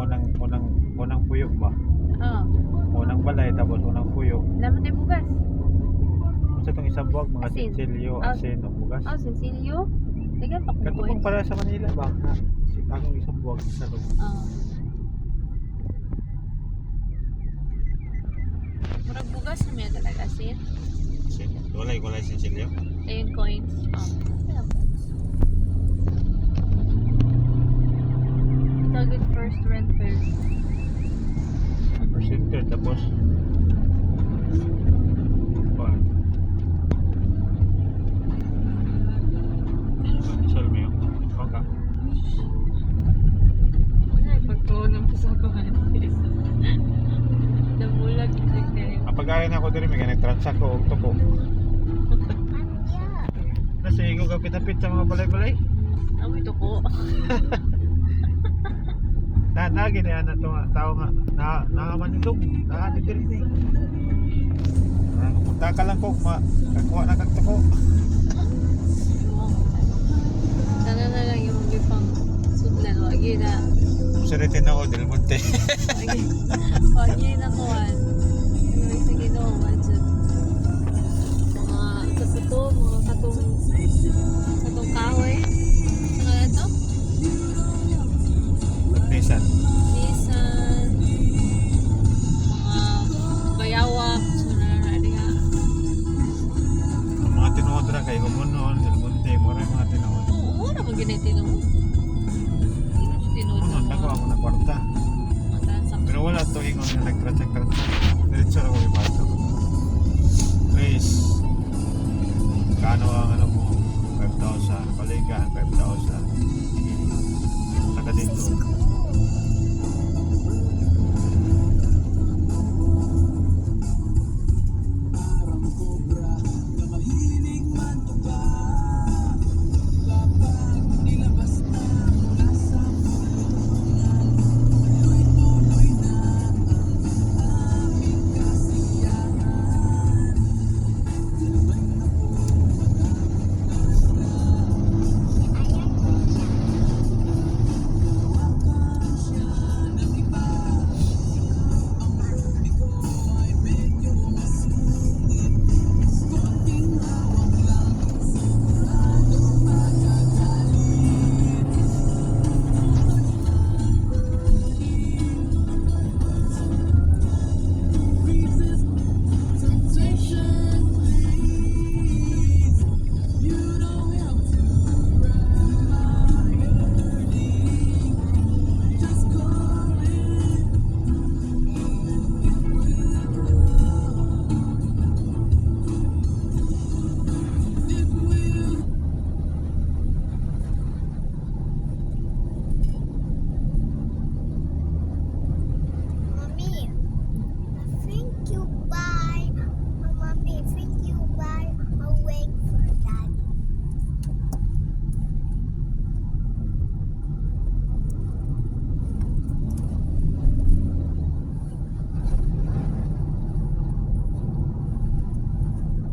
unang puyo ba? Oh. Unang balay tapos unang puyo. Laman tayo bugas. Sa itong isang buwag, mga Asin. sinsilyo, Ah, asin, o bugas. Oh, sinsilyo. Dagan pa kung Katupang buhay. para sa Manila ba? Na, akong isang buwag sa loob. Oh. Murag bugas na may talaga asin. Asin? Walay sinsilyo? Ayun coins. Oh. Target first renter. Percenter, tapos kuan. Salmi yun. Okay. Wala, pagtuon ng pasakuhan. Namulag music na yun. Ang pag-aaral ako din, may nag-transact ko og tuko. Nasa igo kapit-apit sa mga balay-balay. Amoy to ko. Gini na to nga tao nga manilog na dito rin eh. Pumunta ka lang ko kakuha na kag tuko. Sana na lang yung bipang sudlan. Wagi na. Sarete na ako Del Monte. Wagi na kuhan. Ano sa ginoo. Mga kaputo, mga katong kahoy. Saka na to? Nisan. Nisan. Mga bayawak. Suna na niya. Mga tinuod ra kay Humunon, Del Monte, mura mga tinuod. Oo, na mag ginay-tinong. Tinod na Ako mga ako na kwarta. transaction. Pero wala to ingon nga nag-transact. Diretso ra ko ibato. Please. Kano ang ano mo? 5,000. Balikan 5,000. Saka dito. Mommy, think you buy. Mommy, think you buy a wig for Daddy.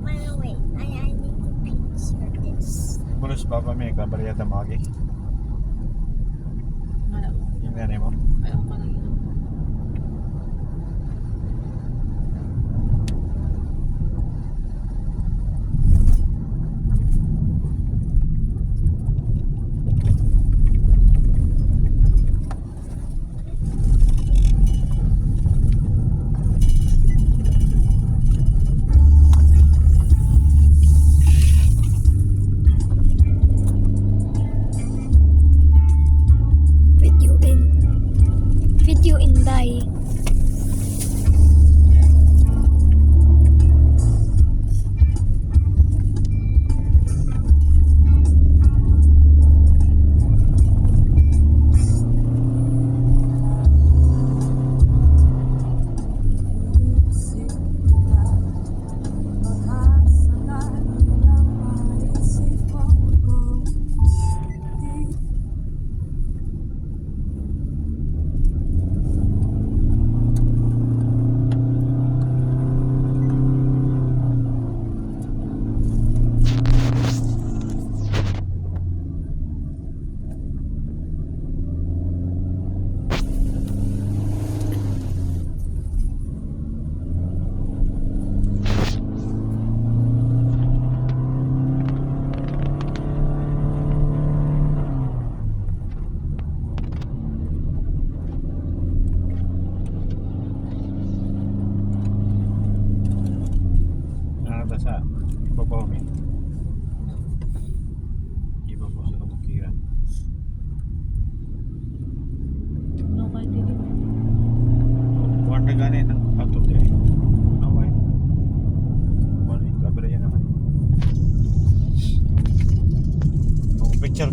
By the way, I need to picture this. Bulos pa pa may kabariyata mo agi. Wala. Yung nanay mo. Ayaw ko lang yun.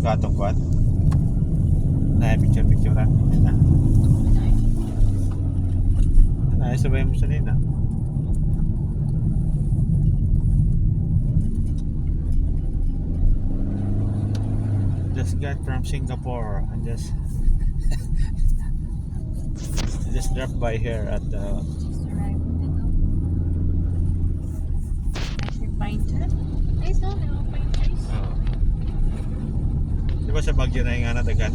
katong kuan. Na picture-picturean. Na. Na sabay mo sa nina. Just got from Singapore and just just dropped by here at the Pine tree? Ay, so, no, pine trees. di ba sa Baguio na yung dagan?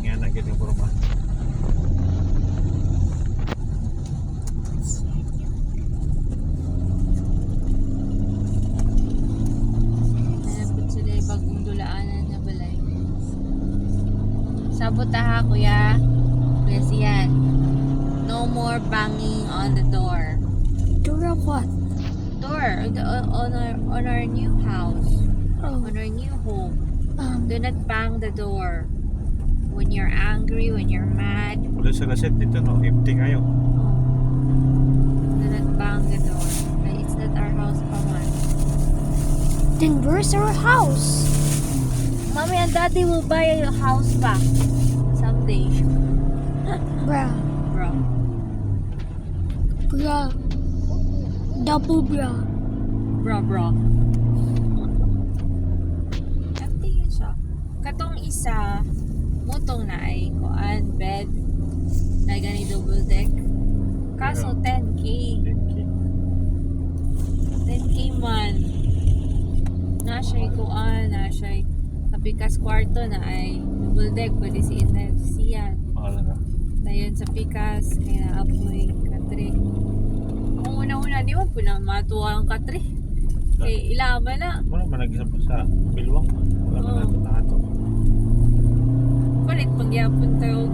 Nga na gid yung porma. Nalapit sila yung bagong dulaanan na balay. Sabot ha, kuya. Kuya siyan. No more banging on the door. Door of what? Door on our new house, Oh, on our new home. Do not bang the door when you're angry, when you're mad. Wala sa lasit dito no, empty kayo. Oh. Do not bang the door. It's not our house, Paman. then where's our house? Mommy and Daddy will buy a house back someday, Bruh, bro. bruh, double bruh. Bro. Empty yun siya. Katong isa, mutong na ay kuan, bed, na gani double deck. Kaso 10K. Empty. 10K man. Na siya'y kuan, na siya'y kapikas kwarto na ay double deck, pwede si Inday siyan. Mahal na. Dayon sa pikas, kaya apoy, katre. Kung una-una, di mo po na matuwa ang katre. Kaya ilaman na. Wala man nag-isa pa sa bilwang. Wala man Oo. nato. Kulit pagyapon tayo